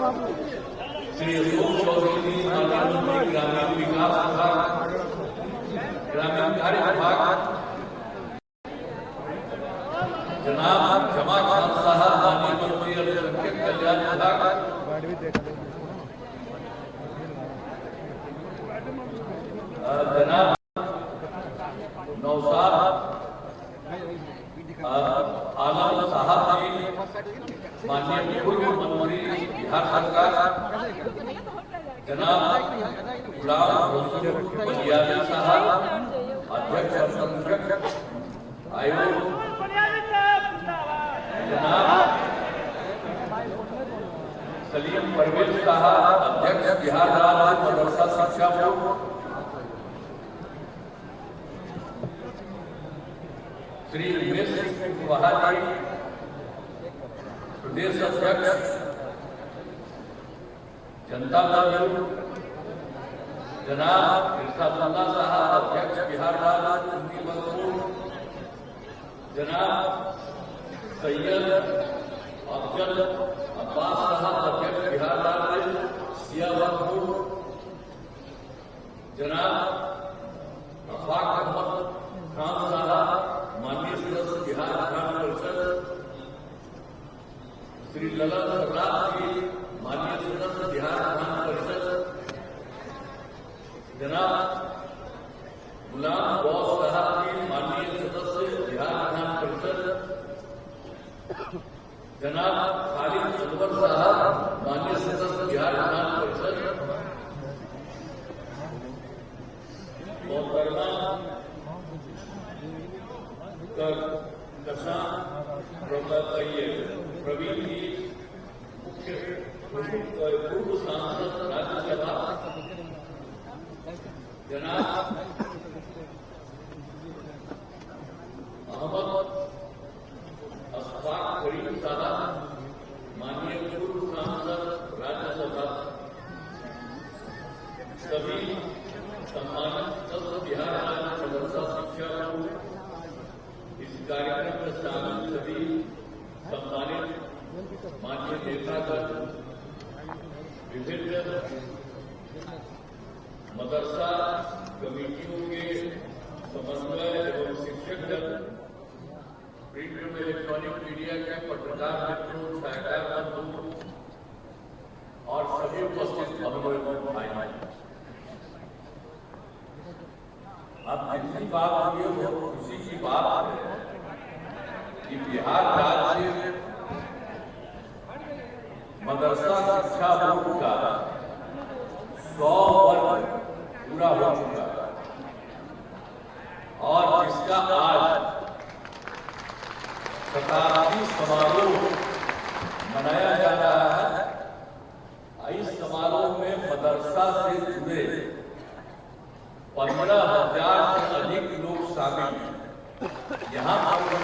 श्री अशोक चौधरी ग्रामीण विकास विभाग, ग्रामीण कार्य विभाग, जनाब जमा खान साहब माननीय मंत्री अल्पसंख्यक कल्याण विभाग, जनाब नौशाद आलम साहब जी माननीय पूर्व मंत्री बिहार सरकार, जनाब गुलाम बलियानी साहब अध्यक्ष अल्पसंख्यक आयोग, जनाब सलीम परवेज साहब अध्यक्ष बिहार राज्य मदरसा शिक्षा बोर्ड, श्री उमेश कुशवाहा जी प्रदेश अध्यक्ष जनता दल, जनाब इरशादुल्लाह साहब अध्यक्ष बिहार राज्य सुन्नी वक्फ बोर्ड, जनाब सैयद अफजल अब्बास साहब अध्यक्ष बिहार राज्य शिया वक्फ बोर्ड, जनाब अफाक अहमद खान साहब माननीय सदस्य बिहार विधान परिषद, श्री ललन सम्राट जी माननीय सदस्य बिहार विधान परिषद, जनाब गुलाम गौस साहब जी माननीय सदस्य बिहार विधान परिषद, जनाब खालिद अनवर साहब माननीय सदस्य बिहार विधान परिषद, मोहतरमा प्रवीण जी पूर्व सांसद राज्यसभा, जनाब अहमद अशफाक करीम साहब माननीय पूर्व सांसद राज्यसभा, सभी सम्मानित सदस्य बिहार राज्य मदरसा शिक्षा बोर्ड, इस कार्यक्रम में शामिल सभी सम्मानित माननीय नेतागण, विभिन्न मदरसा कमेटियों के समन्वय एवं शिक्षकगण, प्रिंट एवं इलेक्ट्रॉनिक मीडिया के पत्रकार मित्रों, छायाकार बंधु और सभी उपस्थित बहनों भाई, अब जितनी बात हुई है वो खुशी की बात है कि बिहार राज्य मदरसा शिक्षा बोर्ड का 100 वर्ष पूरा हो चुका है और इसका आज शताब्दी समारोह मनाया जा रहा है। इस समारोह में मदरसा से जुड़े 15,000 से अधिक लोग शामिल हैं। यहाँ पर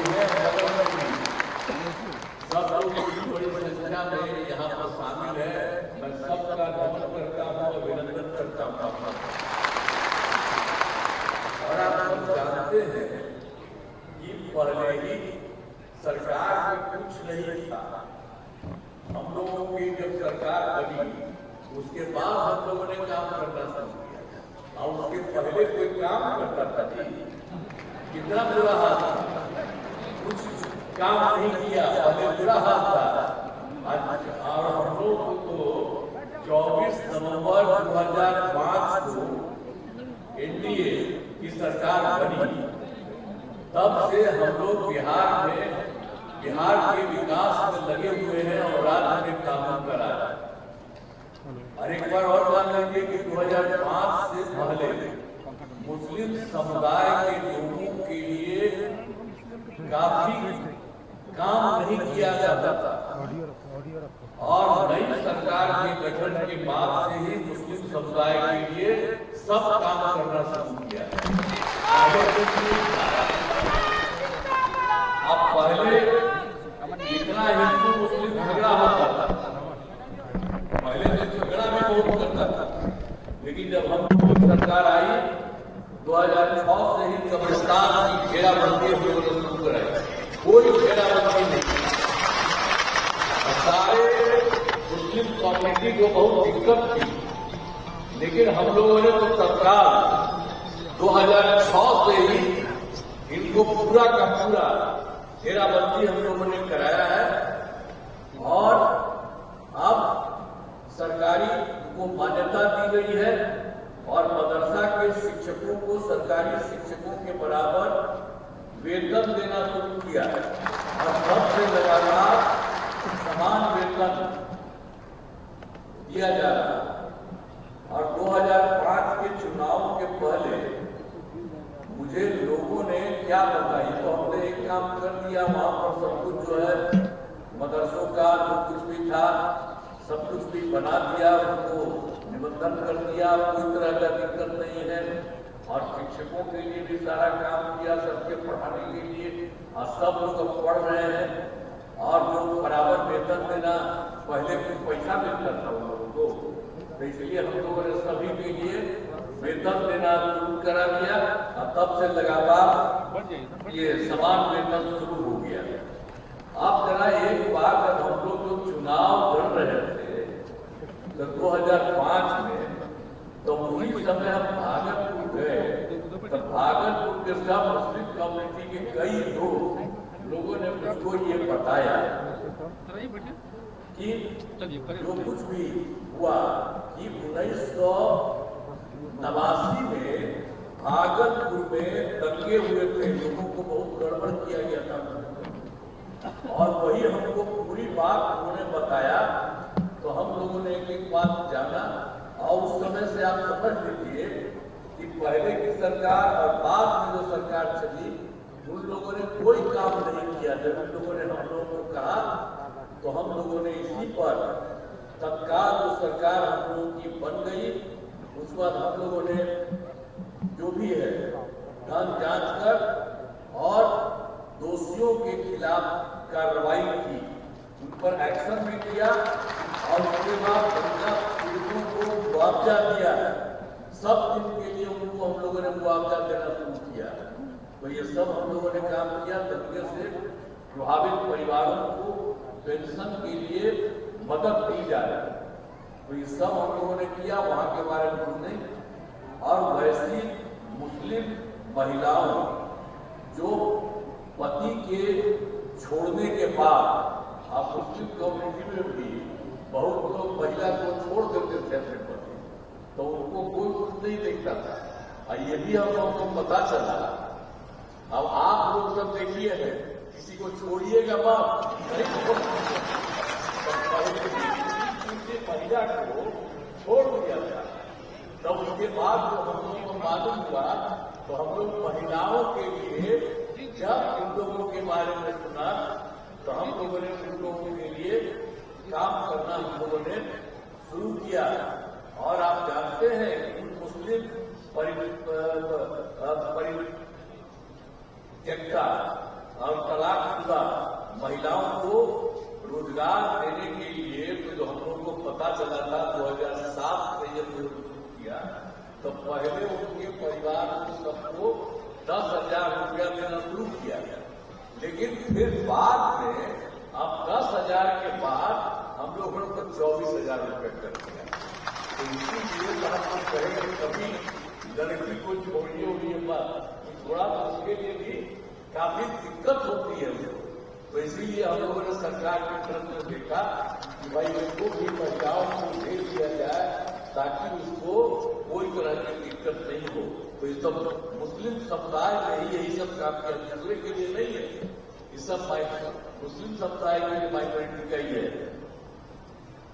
सब लोग बड़ी संख्या में यहाँ पर शामिल है। मैं सबका नमन करता हूँ, अभिनंदन करता हूँ। और आप सब जानते हैं कि पहले ही सरकार में कुछ नहीं था। हम लोगों की जब सरकार बनी उसके बाद हम लोगों ने काम करना शुरू किया और उसके पहले कोई काम करता था कितना बुरा हाल था, कुछ काम नहीं किया, पहले बुरा हाल था। और हम लोग को 24 नवंबर 2005 को एनडीए की सरकार बनी, तब से हम लोग बिहार के विकास में लगे हुए हैं और राज्य में काम करा रहे हैं। और एक बार और मान लीजिए कि 2005 से पहले मुस्लिम समुदाय के लोगों के लिए काफी काम नहीं किया जाता था और नई सरकार के गठन के बाद से ही मुस्लिम समुदाय के लिए सब काम करना शुरू किया। अब पहले इतना हिंदू मुस्लिम झगड़ा होता था, पहले तो झगड़ा भी बहुत करता था, लेकिन जब हम सरकार आई 2006 से ही कब्रिस्तान की घेराबंदी शुरू कराई, कोई घेराबंदी नहीं, सारे मुस्लिम मुस्लिम कम्युनिटी को बहुत दिक्कत थी, लेकिन हम लोगों ने तो तत्काल 2006 से ही इनको पूरा का पूरा घेराबंदी हम लोगों ने कराया है और अब सरकारी को मान्यता दी गई है और मदरसा के शिक्षकों को सरकारी शिक्षकों के बराबर वेतन देना शुरू किया है और सबसे लगातार समान वेतन दिया जा रहा है। और 2005 के चुनाव के पहले मुझे लोगों ने क्या बताया, तो हमने एक काम कर दिया, वहां पर सब कुछ जो है मदरसों का जो कुछ भी था सब कुछ भी बना दिया, उनको निबंधन कर दिया, कोई तरह का दिक्कत नहीं है और शिक्षकों के लिए भी सारा काम किया, सबके पढ़ाने के लिए और सब लोग अब पढ़ रहे हैं और जो बराबर वेतन देना, पहले कुछ पैसा मिलता था उन लोगों को, तो इसलिए हम लोगों ने सभी के लिए वेतन देना शुरू करा दिया और तब से लगातार ये समान वेतन शुरू हो गया। आप जरा एक बात, हम लोग जो चुनाव लड़ रहे थे तो 2005 में, तो उसी समय हम भागलपुर गए, तो भागलपुर के सब मुस्लिम कम्युनिटी के कई लोगों ने मुझको ये बताया कि जो कुछ भी हुआ कि 1989 में भागलपुर में दंगे हुए थे, लोगों को बहुत गड़बड़ किया गया था और वही हमको पूरी बात उन्होंने बताया। तो हम लोगों ने एक बात जाना और उस समय से आप समझ लीजिए कि पहले की सरकार और बाद में जो सरकार चली उन लोगों ने कोई काम नहीं किया। जब उन लोगों ने हम लोगों को कहा तो हम लोगों ने इसी पर तत्काल जो सरकार हम लोगों की बन गई, उसके बाद हम लोगों ने जो भी है जांच कर और दोषियों के खिलाफ कार्रवाई की, उन पर एक्शन भी किया और उसके बाद पीड़ितों को मुआवजा दिया है। सब दिन के लिए उनको हम लोगों ने मुआवजा देना शुरू किया। तो ये सब हम लोगों ने काम किया। दंगे से प्रभावित परिवारों को पेंशन के लिए मदद दी जा रही है, तो ये सब हम लोगों ने किया। वहां के बारे में कुछ नहीं। और वैसी मुस्लिम महिलाओं जो पति के छोड़ने के बाद, आप मुस्लिम कम्युनिटी में भी बहुत लोग महिला को छोड़ देते थे अपने पति, तो उनको कोई कुछ नहीं देखता था और ये भी हम लोगों को पता चला। अब आप लोग सब देखिए है, किसी को छोड़िएगा बाप नहीं, महिला को छोड़ दिया था। तब उसके बाद जो हम लोगों को मालूम हुआ तो हम लोग महिलाओं के लिए जब उन लोगों के बारे में सुना तो हम लोगों ने उन लोगों के लिए काम करना हम लोगों ने शुरू किया। और आप जानते हैं कि मुस्लिम परित्यक्ता और तलाकशुदा महिलाओं को रोजगार देने के लिए जो हम लोगों को पता चला था 2007 से जब शुरू किया, तो पहले उनके परिवार को सबको 10,000 रुपया देना शुरू किया गया। लेकिन फिर बाद में अब 10,000 के बाद हम लोगों ने 24,000 रुपये कर दिया। तो इसीलिए तो हम लोग कहेंगे कभी लड़की को छोड़िए हुई बात, थोड़ा उसके लिए भी काफी दिक्कत होती है उसको। तो इसीलिए हम लोगों ने सरकार की तरफ से देखा कि भाई इसको भी महिलाओं को भेज दिया जाए ताकि उसको कोई तरह की दिक्कत नहीं हो। तो ये सब मुस्लिम समुदाय में ही यही सब काम किया, दूसरे के लिए नहीं है, ये सब मुस्लिम समुदाय के लिए माइनॉरिटी का ही है।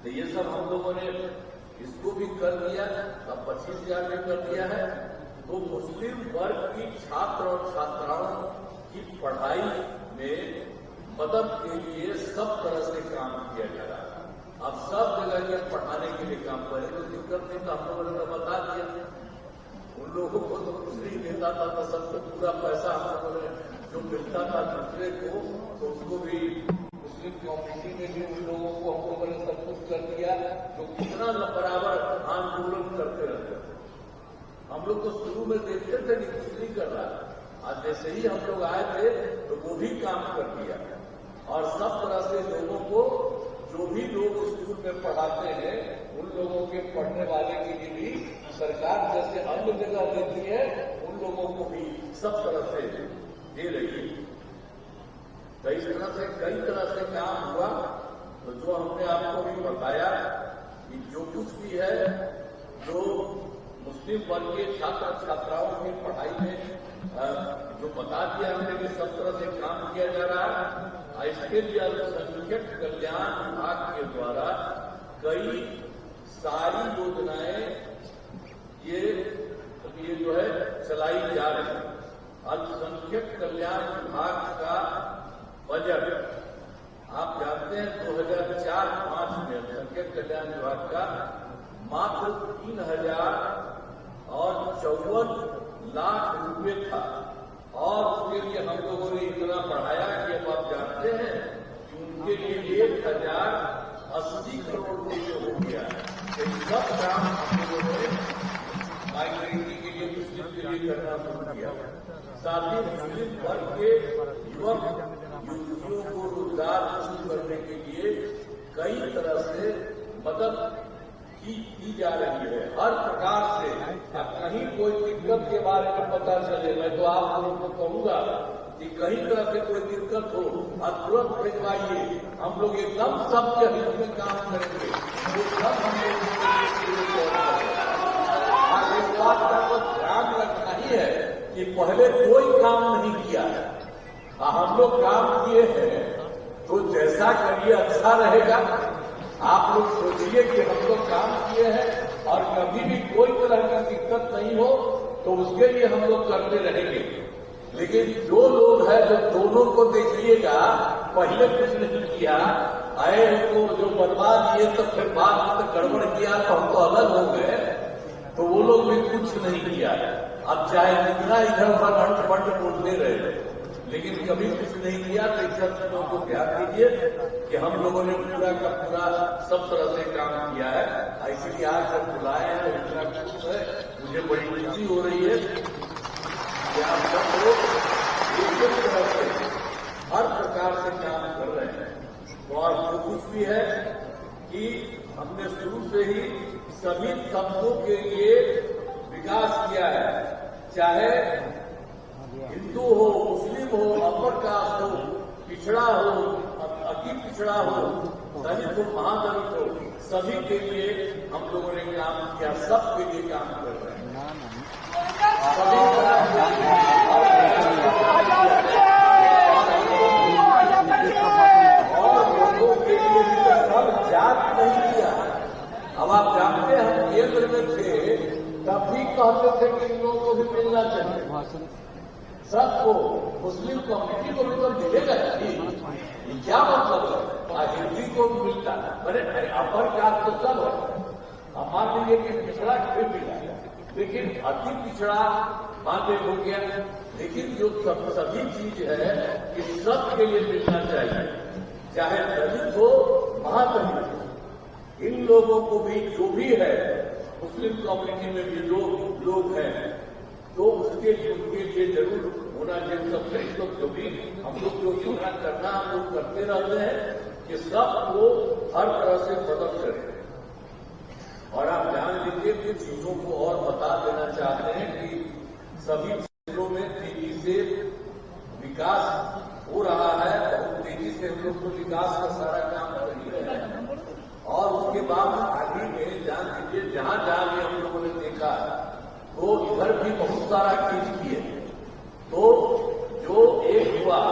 तो ये सब हम लोगों ने इसको भी कर दिया, अब 25,000 में कर दिया है। तो मुस्लिम वर्ग की छात्र और छात्राओं की पढ़ाई में मदद के लिए सब तरह से काम किया जा रहा है। अब सब जगह के पढ़ाने के लिए काम करें तो दिक्कत नहीं, तो हम लोगों ने बता दिया। उन लोगों को तो कुछ नहीं देता था, तो सबको पूरा पैसा हम लोगों ने जो मिलता था दूसरे को, तो उसको भी मुस्लिम कम्युनिटी में भी उन लोगों को हम लोगों ने सब कुछ कर दिया। तो कितना बराबर आंदोलन करते रहते थे। हम लोग तो शुरू में देखते थे कि कुछ नहीं कर रहा, आज जैसे ही हम लोग आए थे तो वो भी काम कर दिया और सब तरह से लोगों को, जो भी लोग स्कूल में पढ़ाते हैं उन लोगों के पढ़ने वाले के लिए भी सरकार जैसे अन्य जगह देती है उन लोगों को भी सब तरह से दे रही है। तो इस तरह से कई तरह से काम हुआ। तो जो हमने आपको भी बताया कि जो कुछ भी है जो मुस्लिम वर्ग के छात्र छात्राओं की पढ़ाई में जो बता दिया हमने कि सब तरह से काम किया जा रहा है। इसके लिए अल्पसंख्यक कल्याण विभाग के द्वारा कई सारी योजनाएं ये जो है चलाई जा रही है। अल्पसंख्यक कल्याण विभाग का बजट आप जानते हैं 2004-05 में अल्पसंख्यक कल्याण विभाग का मात्र 3,054 लाख रुपए था और उसके लिए हम लोगों ने इतना बढ़ाया कि अब आप जानते हैं कि उनके लिए 1,080 करोड़ रुपए हो गया है। सब काम हम लोगों ने माइनॉरिटी के लिए मुस्लिम के लिए करना शुरू किया। साथ ही मुस्लिम वर्ग के युवक युवतियों को रोजगार हासिल करने के लिए कई तरह से मदद की जा रही है। हर प्रकार से कहीं कोई दिक्कत के बारे में पता चले मैं तो आप लोगों को कहूंगा कि कहीं तरह से कोई दिक्कत हो आप तुरंत भिजवाइए। हम लोग एकदम सबके हित में काम करेंगे। वो सब हम लोग एक बात का तो ध्यान रखना ही है कि पहले कोई काम नहीं किया है। हम लोग काम किए हैं तो जैसा करिए अच्छा रहेगा। आप लोग सोचिए कि हम लोग काम किए हैं और कभी भी कोई तरह की दिक्कत नहीं हो तो उसके लिए हम लोग करते रहेंगे। लेकिन जो लोग हैं जो दोनों को देखिएगा पहले कुछ नहीं किया आए तो जो बनवा दिए तो फिर बाद में तो गड़बड़ किया तो हम तो अलग हो गए। तो वो लोग भी कुछ नहीं किया। अब चाहे जितना इधर उधर अंट बोलते रहे लेकिन कभी कुछ नहीं किया। तो इन सब चीजों को ध्यान दीजिए कि हम लोगों ने पूरा का पूरा सब तरह से काम किया है। इसलिए आज जब बुलाए हैं तो इतना खुश है, मुझे बड़ी खुशी हो रही है कि आप सब लोग एक तरह से हर प्रकार से काम कर रहे हैं। और जो कुछ भी है कि हमने शुरू से ही सभी तबकों के लिए विकास किया है, चाहे हिंदू हो, मुस्लिम हो, अपर कास्ट हो, पिछड़ा हो, अति पिछड़ा हो, दलित हो, महादलित हो, सभी के लिए हम लोगों ने काम किया। सबके लिए काम कर रहे हैं। सभी और लोगों के लिए सब जात नहीं किया। अब आप जानते हैं हम केंद्र में थे तब भी कहते थे कि इन लोगों को भी मिलना चाहिए। सबको मुस्लिम कम्युनिटी को भी तो मिलेगा। क्या मतलब है हिंदी को मिलता है? अपर कास्ट तो सब है। मान लीजिए कि पिछड़ा फिर मिला लेकिन अति पिछड़ा बातें हो गया। लेकिन जो सभी चीज है कि सबके लिए मिलना चाहिए, चाहे दलित हो महादलित हो। इन लोगों को भी जो भी है मुस्लिम कम्युनिटी में भी लोग हैं तो उसके लिए जरूर होना चाहिए। सब सही लोग जो भी हम लोग जो योजना करना हम लोग करते रहते हैं कि सबको हर तरह से मदद करें। और आप जान लीजिए कि चीजों को और बता देना चाहते हैं कि सभी क्षेत्रों में तेजी से विकास हो रहा है और तेजी से हम लोग को विकास का सारा काम कर ही रहे हैं। और उसके बाद आगे में जान लीजिए जहां जहां भी हम लोगों ने देखा तो इधर भी बहुत सारा चीज किए। तो जो एक हुआ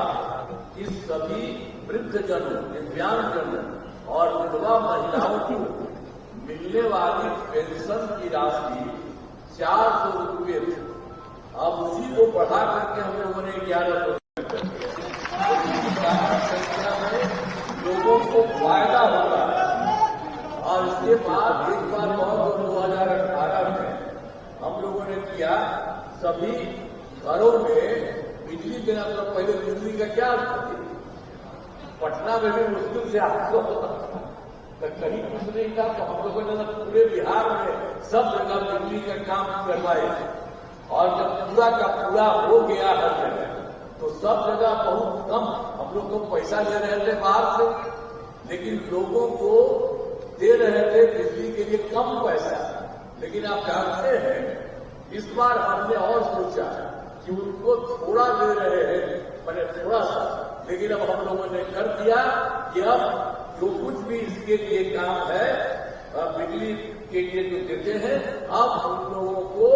कि सभी वृद्धजनों, दिव्यांगजनों और विधवा महिलाओं को मिलने वाली पेंशन की राशि 400 रुपये थी। अब उसी को बढ़ा करके हम लोगों ने 11% कर दिया। संख्या में लोगों को फायदा होता है। और इसके बाद एक बार बहुत 2018 में हम लोगों ने किया सभी घरों में बिजली देना। तो पहले बिजली का क्या पटना में भी मुश्किल से आपको तो कहीं कुछ नहीं था। तो हम लोगों ने पूरे बिहार में सब जगह बिजली का काम करवाए और जब पूरा का पूरा हो गया हर जगह तो सब जगह बहुत कम हम लोग को पैसा ले रहे थे बाहर से। लेकिन लोगों को दे रहे थे बिजली के लिए कम पैसा, लेकिन आप जानते हैं इस बार हमने और सोचा कि उनको थोड़ा दे रहे हैं, मैंने थोड़ा सा, लेकिन अब हम लोगों ने कर दिया कि अब जो कुछ भी इसके लिए काम है बिजली के लिए जो देते हैं, अब हम लोगों को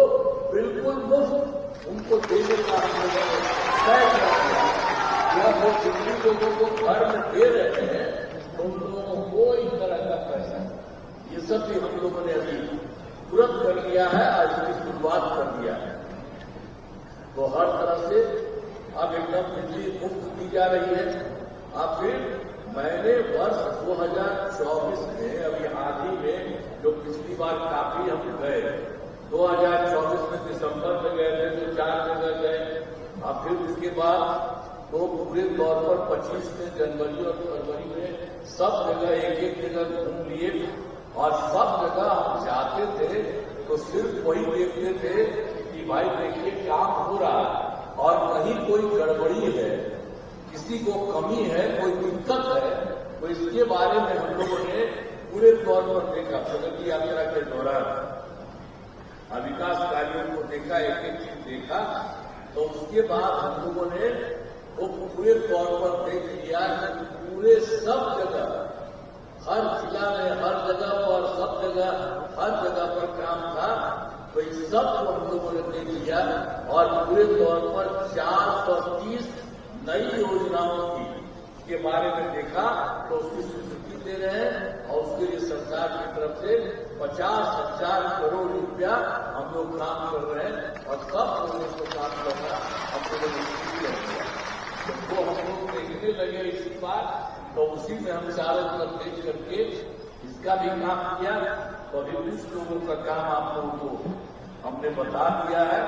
बिल्कुल मुफ्त उनको देने का हम लोगों ने तय कर दिया। जब वो बिजली लोगों को घर में दे रहे हैं तो उन लोगों को इस तरह का पैसा, ये सब भी हम लोगों ने अभी तुरंत कर लिया है, आज इसकी शुरुआत कर दिया है। तो हर तरह से अब एकदम बिजली मुफ्त दी जा रही है। अब फिर मैंने वर्ष 2024 में अभी हाल ही में जो पिछली बार काफी हम गए, 2024 में दिसंबर में गए थे तो 4 जगह गए, अब फिर उसके बाद तो पूरे तौर पर 25 में जनवरी और फरवरी में सब जगह एक जगह घूम लिए और सब जगह हम जाते थे तो सिर्फ वही देखते थे कि भाई देखिए काम हो रहा है और कहीं कोई गड़बड़ी है, किसी को कमी है, कोई दिक्कत है, तो इसके बारे में हम लोगों ने पूरे तौर पर देखा। प्रगति यात्रा के दौरान विकास कार्यों को देखा, एक एक चीज देखा, तो उसके बाद हम लोगों ने वो पूरे तौर पर देख लिया कि पूरे सब जगह, हर जिला में, हर जगह पर, सब जगह, हर जगह पर काम था। तो इस सब को हम लोगों ने देख लिया और पूरे तौर पर 430 नई योजनाओं के बारे में देखा, तो उसकी स्वीकृति दे रहे हैं और उसके लिए सरकार की तरफ से 50,000 करोड़ रुपया हम लोग काम कर रहे हैं और सब लोगों को काम करना हम लोगों ने सीख लिया। तो हम लोग देखने लगे इसी बार, तो उसी में हम चारों तरफ देख करके इसका भी काम किया। तो अभी कुछ लोगों का काम आप लोगों को हमने बता दिया है,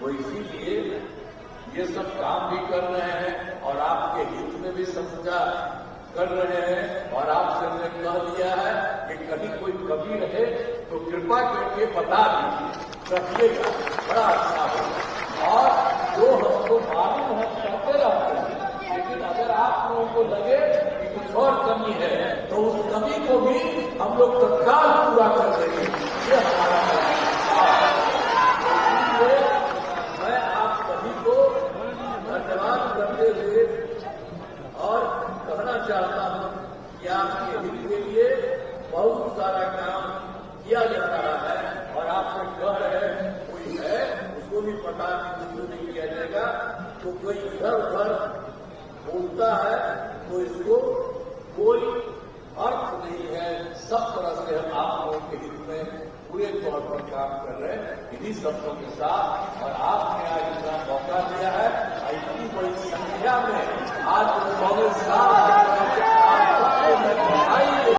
तो इसीलिए ये सब काम भी कर रहे हैं और आपके हित में भी समझा कर रहे हैं। और आपसे हमने कह दिया है कि कहीं कोई कमी रहे तो कृपा करके बता दीजिए, रखिएगा, बड़ा अच्छा होगा। और जो हमको मालूम है करते रहते हैं, लेकिन अगर आप लोगों को लगे कि कुछ और कमी है तो उस कमी को भी हम लोग तत्काल पूरा कर देंगे। ये हमारा मैं आप सभी को धन्यवाद करते हुए और कहना चाहता हूं कि आपके हित के लिए बहुत सारा काम किया जा रहा है और आपसे कह रहे हैं कोई है उसको भी पता नहीं किया जाएगा। तो कोई इधर उधर बोलता है तो इसको कोई अर्थ नहीं है। सब तरह से हम आप लोगों के हित में पूरे तौर पर काम कर रहे हैं इन्हीं शब्दों के साथ। और आपने आज इतना मौका दिया है, इतनी बड़ी संख्या में आज 100 साल